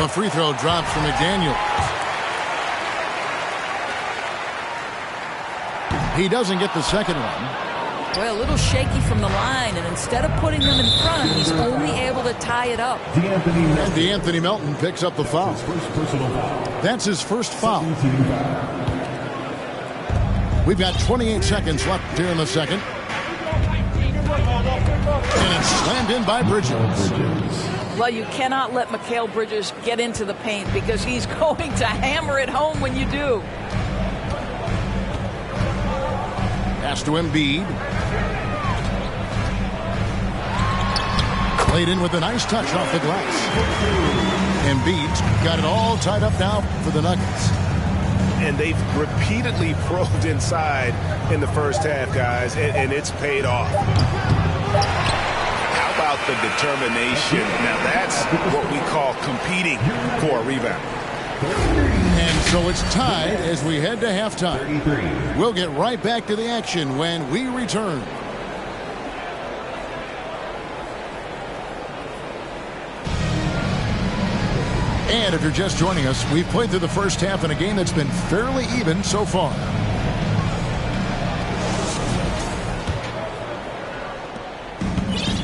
The free throw drops for McDaniel. He doesn't get the second one. Boy, a little shaky from the line, and instead of putting them in front, he's only able to tie it up. And Anthony Melton picks up the foul. That's his first foul. We've got 28 seconds left here in the second. And it's slammed in by Bridges. Well, you cannot let Mikal Bridges get into the paint because he's going to hammer it home when you do. Pass to Embiid. Played in with a nice touch off the glass. Embiid's got it all tied up now for the Nuggets. And they've repeatedly probed inside in the first half, guys, and it's paid off. How about the determination? Now that's what we call competing for a rebound. And so it's tied as we head to halftime. We'll get right back to the action when we return. And if you're just joining us, we've played through the first half in a game that's been fairly even so far.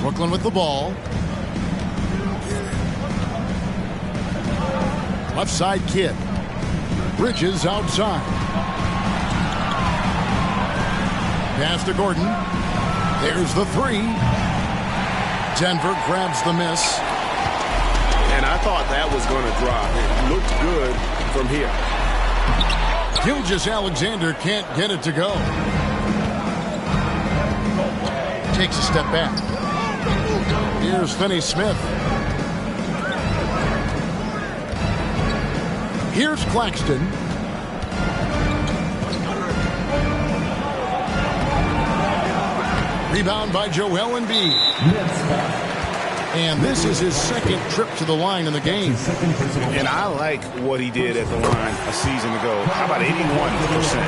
Brooklyn with the ball. Left side Kidd. Bridges outside. Pass to Gordon. There's the three. Denver grabs the miss. And I thought that was going to drop. It looked good from here. Gilgeous-Alexander can't get it to go. Takes a step back. Here's Finney-Smith. Here's Claxton. Rebound by Joel Embiid. And this is his second trip to the line in the game. And I like what he did at the line a season ago. How about 81%?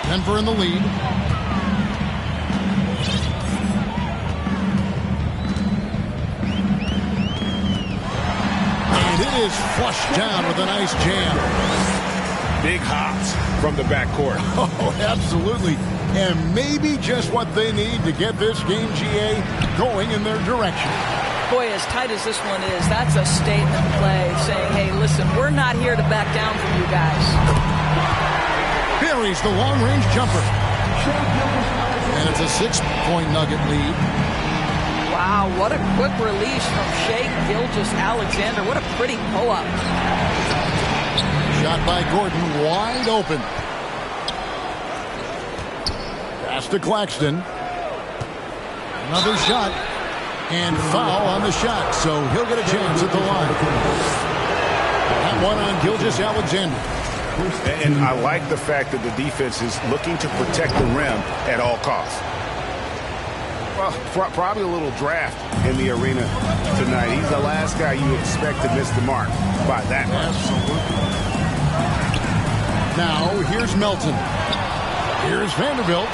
Denver in the lead. And it is flushed down with a nice jam. Big hops from the backcourt. Oh, absolutely. And maybe just what they need to get this game, GA, going in their direction. Boy, as tight as this one is, that's a statement play saying, hey, listen, we're not here to back down from you guys. Buries the long-range jumper. And it's a 6-point Nugget lead. Wow, what a quick release from Shai Gilgeous-Alexander. What a pretty pull-up. Shot by Gordon, wide open. Pass to Claxton. Another shot. And foul on the shot, so he'll get a chance at the line. That one on Gilgeous-Alexander. And I like the fact that the defense is looking to protect the rim at all costs. Well, probably a little draft in the arena tonight. He's the last guy you expect to miss the mark by that much. Absolutely. Now, here's Melton. Here's Vanderbilt.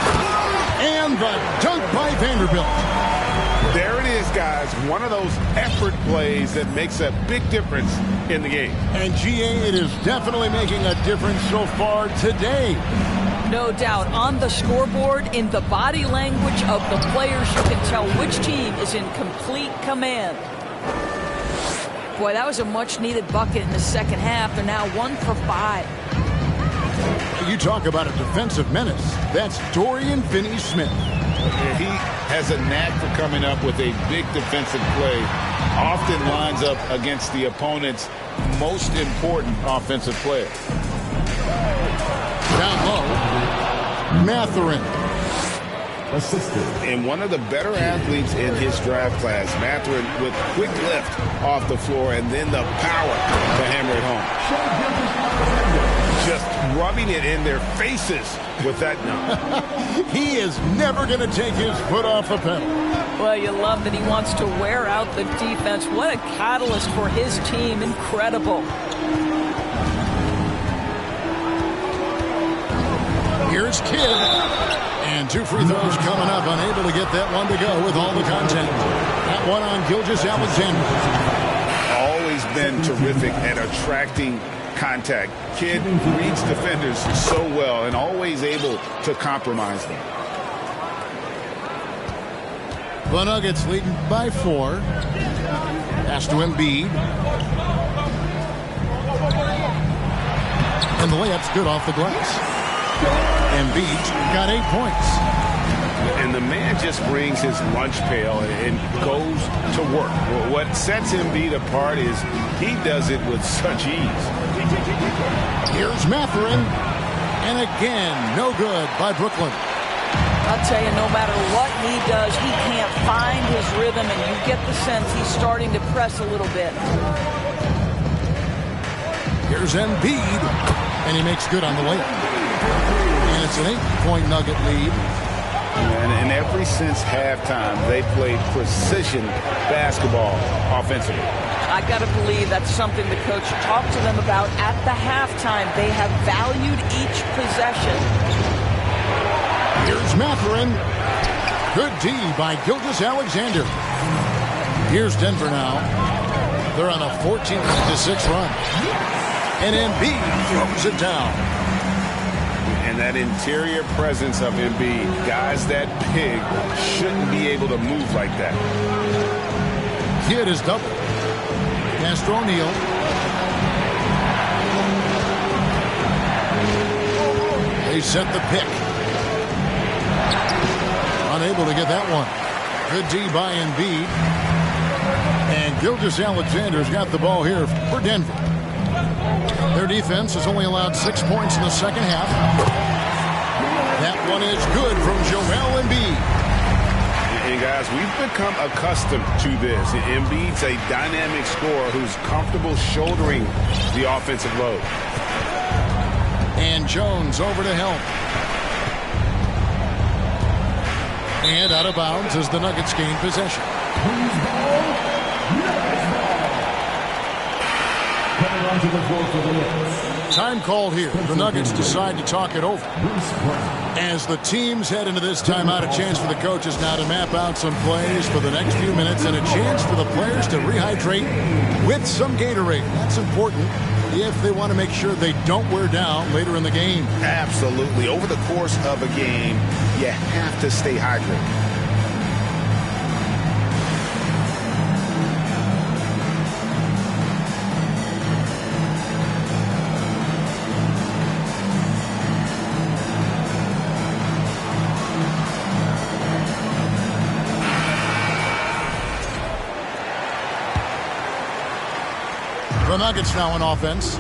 And the dunk by Vanderbilt. There it is, guys. One of those effort plays that makes a big difference in the game. And GA, it is definitely making a difference so far today. No doubt. On the scoreboard, in the body language of the players, you can tell which team is in complete command. Boy, that was a much-needed bucket in the second half. They're now 1 for 5. You talk about a defensive menace. That's Dorian Finney-Smith. He has a knack for coming up with a big defensive play. Often lines up against the opponent's most important offensive player. Down low, Mathurin. Assisted. And one of the better athletes in his draft class, Mathurin, with quick lift off the floor and then the power to hammer it home. Just rubbing it in their faces with that number. He is never going to take his foot off the pedal. Well, you love that he wants to wear out the defense. What a catalyst for his team. Incredible. Here's Kidd. And And 2 free throws coming up. Unable to get that one to go with all the contact. That one on Gilgeous-Alexander. Always been terrific at attracting contact. Kid reads defenders so well and always able to compromise them. The Nuggets leading by 4. Pass to Embiid. And the layup's good off the glass. Embiid's got 8 points. And the man just brings his lunch pail and goes to work. Well, what sets Embiid apart is he does it with such ease. Here's Mathurin. And again, no good by Brooklyn. I'll tell you, no matter what he does, he can't find his rhythm, and you get the sense he's starting to press a little bit. Here's Embiid, and he makes good on the layup. And it's an 8-point Nugget lead. And ever since halftime, they played precision basketball offensively. I got to believe that's something the coach talked to them about at the halftime. They have valued each possession. Here's Mathurin. Good D by Gilgeous-Alexander. Here's Denver now. They're on a 14-6 run. And Embiid throws it down. And that interior presence of Embiid, guys that big shouldn't be able to move like that. Kid is double. Pass to O'Neal. They set the pick. Unable to get that one. Good D by Embiid. And Gilgeous-Alexander's got the ball here for Denver. Their defense has only allowed 6 points in the second half. That one is good from Joel Embiid. And guys, we've become accustomed to this. Embiid's a dynamic scorer who's comfortable shouldering the offensive load. And Jones over to help. And out of bounds as the Nuggets gain possession. Time called here. The Nuggets decide to talk it over. As the teams head into this timeout, a chance for the coaches now to map out some plays for the next few minutes and a chance for the players to rehydrate with some Gatorade. That's important if they want to make sure they don't wear down later in the game. Absolutely. Over the course of a game, you have to stay hydrated. The Nuggets now on offense.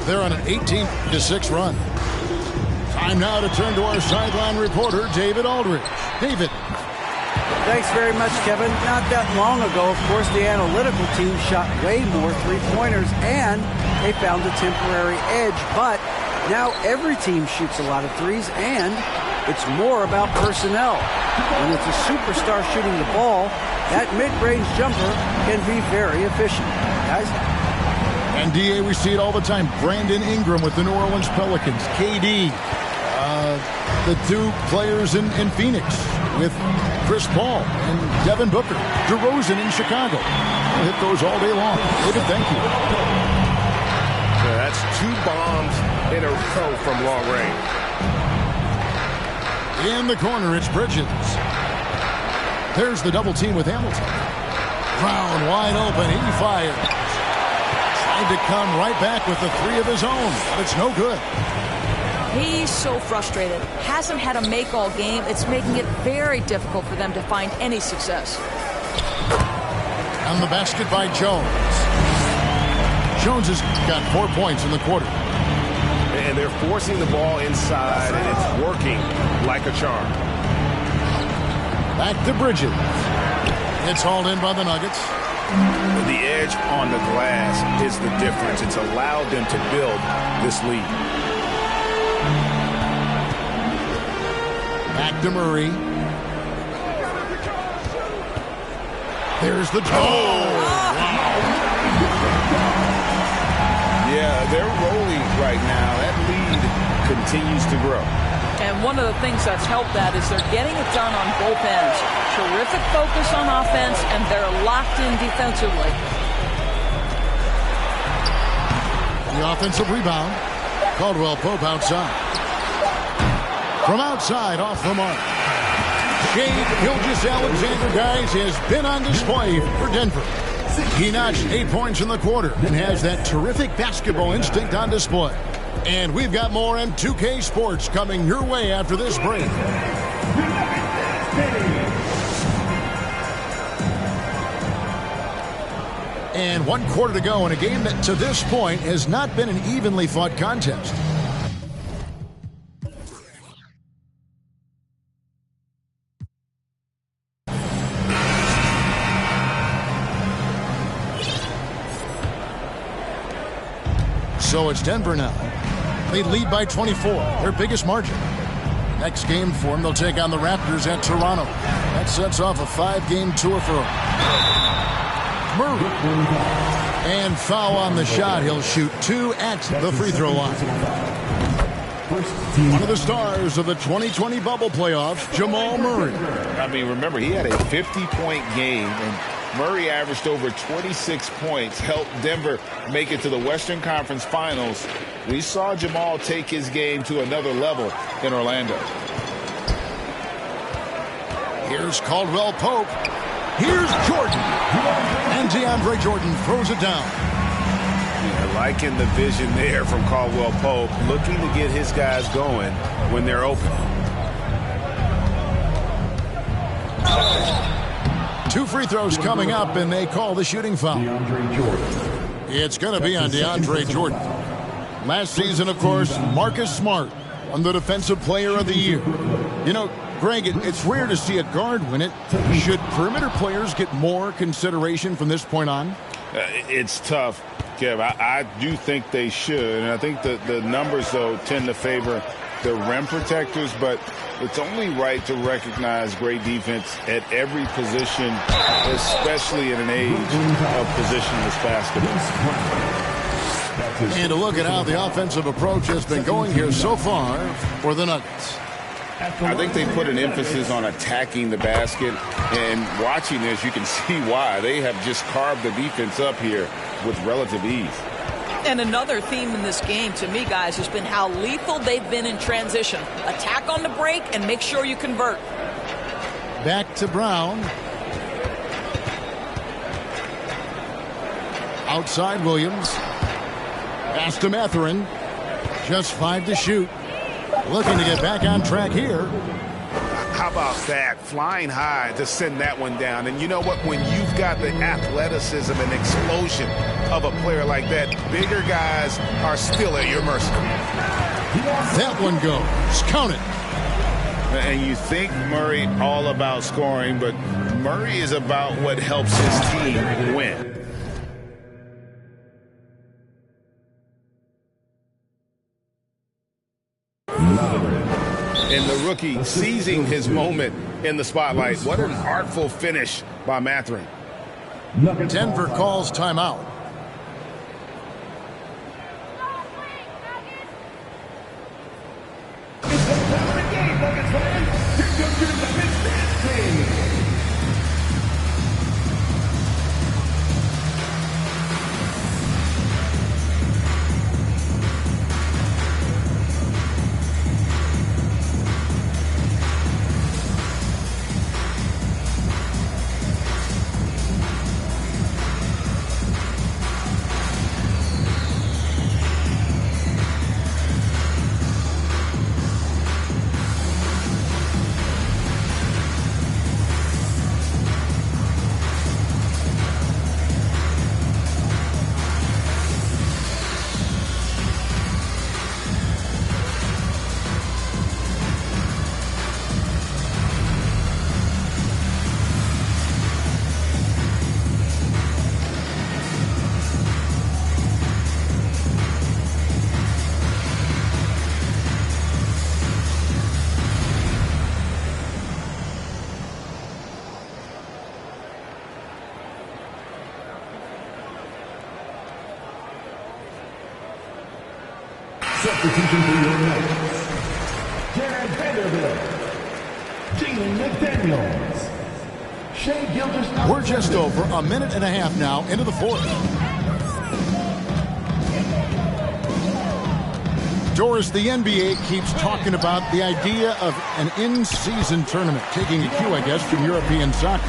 They're on an 18-6 run. Time now to turn to our sideline reporter, David Aldridge. David. Thanks very much, Kevin. Not that long ago, of course, the analytical team shot way more three-pointers, and they found a temporary edge. But now every team shoots a lot of threes, and it's more about personnel. When it's a superstar shooting the ball, that mid-range jumper can be very efficient. Guys? And DA, we see it all the time. Brandon Ingram with the New Orleans Pelicans. KD, the two players in Phoenix with Chris Paul and Devin Booker. DeRozan in Chicago. We'll hit those all day long. David, thank you. So that's 2 bombs in a row from long range. In the corner, it's Bridges. There's the double team with Hamilton. Brown wide open. He fires. To come right back with the 3 of his own, but it's no good. He's so frustrated. Hasn't had a make all game. It's making it very difficult for them to find any success. On the basket by Jones. Jones has got 4 points in the quarter. And they're forcing the ball inside, and it's working like a charm. Back to Bridges. It's hauled in by the Nuggets. The edge on the glass is the difference. It's allowed them to build this lead. Back to Murray. There's the toe. Yeah, they're rolling right now. That lead continues to grow. And And one of the things that's helped that is they're getting it done on both ends. Terrific focus on offense, and they're locked in defensively. The offensive rebound. Caldwell Pope outside. From outside, off the mark. Shea Gilgeous-Alexander, guys, has been on display for Denver. He notched 8 points in the quarter and has that terrific basketball instinct on display. And we've got more M2K Sports coming your way after this break. And 1 quarter to go in a game that to this point has not been an evenly fought contest. So it's Denver now. They lead by 24, their biggest margin. Next game for them, they'll take on the Raptors at Toronto. That sets off a 5-game tour for them. Murray. And foul on the shot. He'll shoot 2 at the free throw line. One of the stars of the 2020 bubble playoffs, Jamal Murray. I mean, remember, he had a 50-point game, and Murray averaged over 26 points, helped Denver make it to the Western Conference Finals. We saw Jamal take his game to another level in Orlando. Here's Caldwell Pope. Here's Jordan. And DeAndre Jordan throws it down. Yeah, liking the vision there from Caldwell Pope, looking to get his guys going when they're open. 2 free throws coming up, and they call the shooting foul. It's going to be on DeAndre Jordan. Last season, of course, Marcus Smart won the Defensive Player of the Year. You know, Greg, it's rare to see a guard win it. Should perimeter players get more consideration from this point on? It's tough, Kev. I do think they should, and I think the numbers, though, tend to favor the rim protectors, but it's only right to recognize great defense at every position, especially in an age of positionless basketball. And to look at how the offensive approach has been going here so far for the Nuggets. I think they put an emphasis on attacking the basket, and watching this, you can see why. They have just carved the defense up here with relative ease. And another theme in this game, to me, guys, has been how lethal they've been in transition. Attack on the break and make sure you convert. Back to Brown. Outside Williams. Pass to Mathurin. Just 5 to shoot. Looking to get back on track here. How about that? Flying high to send that one down. And you know what? When you've got the athleticism and explosion of a player like that, bigger guys are still at your mercy. That one goes. Count it. And you think Murray all about scoring, but Murray is about what helps his team win. And the rookie seizing his moment in the spotlight. What an artful finish by Mathurin. Denver calls timeout. Substitution for your Nuggets. We're just over a minute and a half now into the fourth. Doris, the NBA keeps talking about the idea of an in-season tournament, taking a cue, I guess, from European soccer.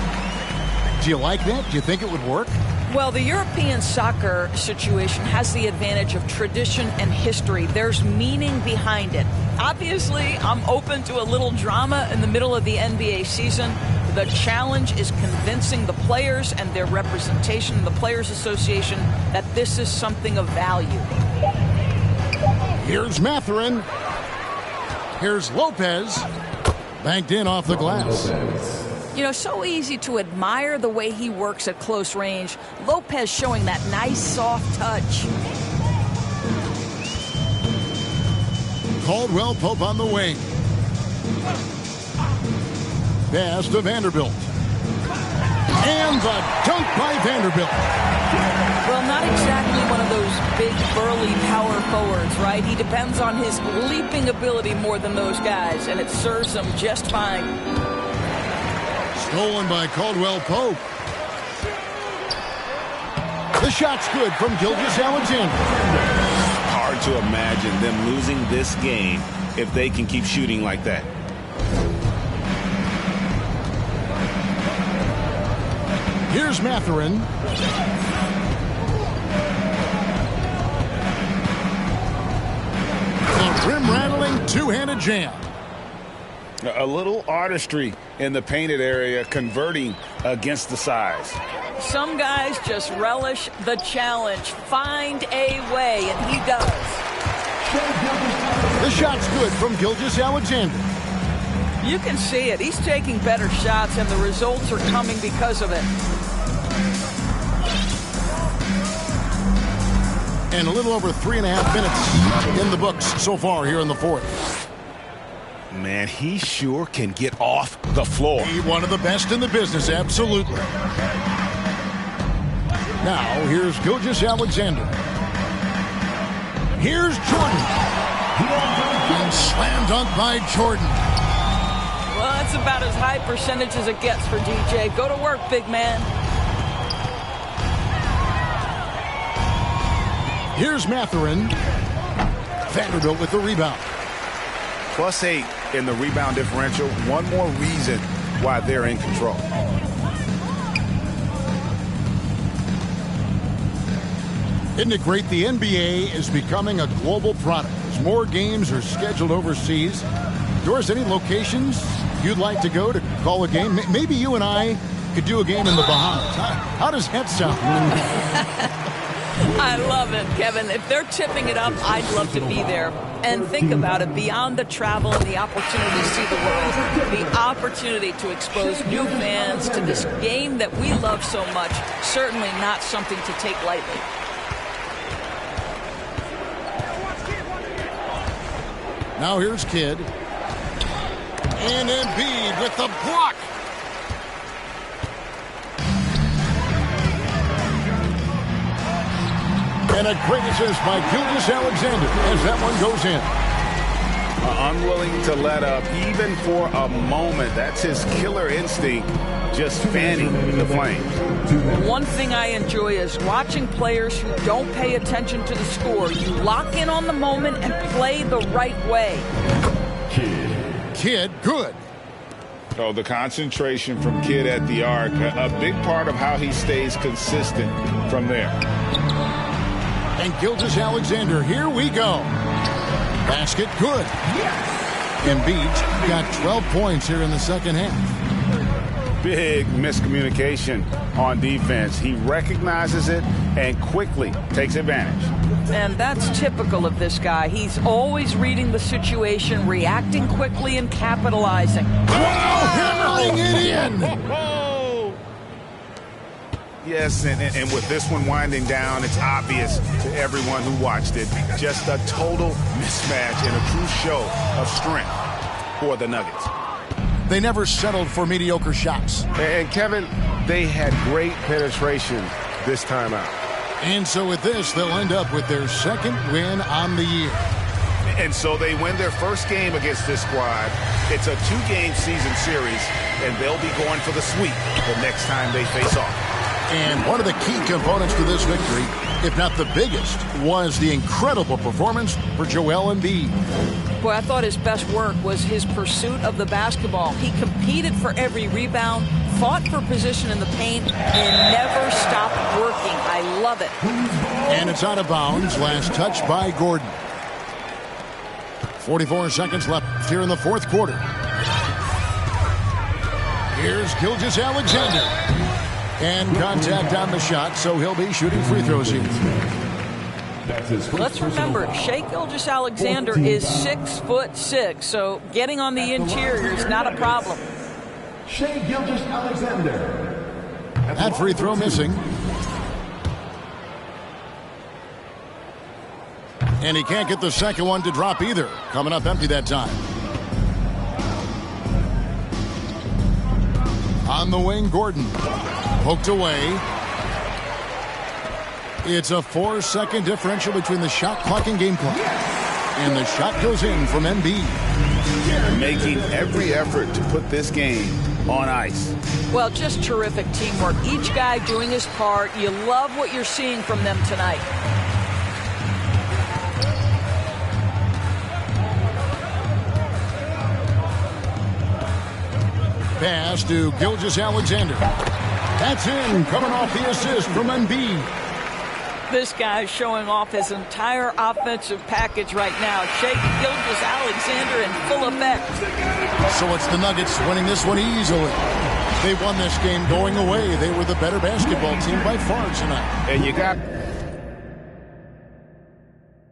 Do you like that? Do you think it would work? Well, the European soccer situation has the advantage of tradition and history. There's meaning behind it. Obviously, I'm open to a little drama in the middle of the NBA season. The challenge is convincing the players and their representation in the Players Association that this is something of value. Here's Mathurin. Here's Lopez. Banked in off the glass. You know, so easy to admire the way he works at close range. Lopez showing that nice, soft touch. Caldwell Pope on the wing. Pass to Vanderbilt. And the dunk by Vanderbilt. Well, not exactly one of those big, burly power forwards, right? He depends on his leaping ability more than those guys, and it serves him just fine. Stolen by Caldwell Pope. The shot's good from Gilgeous-Alexander. Hard to imagine them losing this game if they can keep shooting like that. Here's Mathurin. A rim-rattling two-handed jam. A little artistry in the painted area, converting against the size. Some guys just relish the challenge. Find a way, and he does. The shot's good from Gilgeous-Alexander. You can see it. He's taking better shots, and the results are coming because of it. And a little over 3.5 minutes in the books so far here in the fourth. Man, he sure can get off the floor. He's one of the best in the business, absolutely. Now, here's Gilgeous-Alexander. Here's Jordan. And slam dunk by Jordan. Well, that's about as high percentage as it gets for DJ. Go to work, big man. Here's Mathurin. Vanderbilt with the rebound. +8 in the rebound differential. One more reason why they're in control. Isn't it great? The NBA is becoming a global product. As more games are scheduled overseas. Doris, any locations you'd like to go to call a game? Maybe you and I could do a game in the Bahamas. How does that sound? I love it, Kevin. If they're tipping it up, I'd love to be there. And think about it, beyond the travel and the opportunity to see the world, the opportunity to expose new fans to this game that we love so much, certainly not something to take lightly. Now here's Kidd. And Embiid with the block. And a great assist by Gilgeous-Alexander as that one goes in. Unwilling to let up even for a moment. That's his killer instinct, just fanning the flames. One thing I enjoy is watching players who don't pay attention to the score. You lock in on the moment and play the right way. Kidd, good. Oh, the concentration from Kidd at the arc, a big part of how he stays consistent from there. And Gilgeous-Alexander, here we go. Basket, good. Embiid's got 12 points here in the second half. Big miscommunication on defense. He recognizes it and quickly takes advantage. And that's typical of this guy. He's always reading the situation, reacting quickly, and capitalizing. Wow, hammering it in. Yes, and with this one winding down, it's obvious to everyone who watched it. Just a total mismatch and a true show of strength for the Nuggets. They never settled for mediocre shots. And Kevin, they had great penetration this time out. And so with this, they'll end up with their second win on the year. And so they win their first game against this squad. It's a 2-game season series, and they'll be going for the sweep the next time they face off. And one of the key components to this victory, if not the biggest, was the incredible performance for Joel Embiid. Boy, I thought his best work was his pursuit of the basketball. He competed for every rebound, fought for position in the paint, and never stopped working. I love it. And it's out of bounds. Last touch by Gordon. 44 seconds left here in the fourth quarter. Here's Gilgeous-Alexander. And contact on the shot, so he'll be shooting free throws here. Let's remember, Shai Gilgeous-Alexander is 6'6", so getting on the interior is not a problem. Shai Gilgeous-Alexander. That free throw missing. And he can't get the second one to drop either. Coming up empty that time. On the wing, Gordon. Poked away. It's a 4-second differential between the shot clock and game clock. And the shot goes in from Embiid. Making every effort to put this game on ice. Well, just terrific teamwork. Each guy doing his part. You love what you're seeing from them tonight. Pass to Gilgeous-Alexander. That's in, coming off the assist from Embiid. This guy's showing off his entire offensive package right now. Shai Gilgeous-Alexander in full effect. So it's the Nuggets winning this one easily. They won this game going away. They were the better basketball team by far tonight. And you got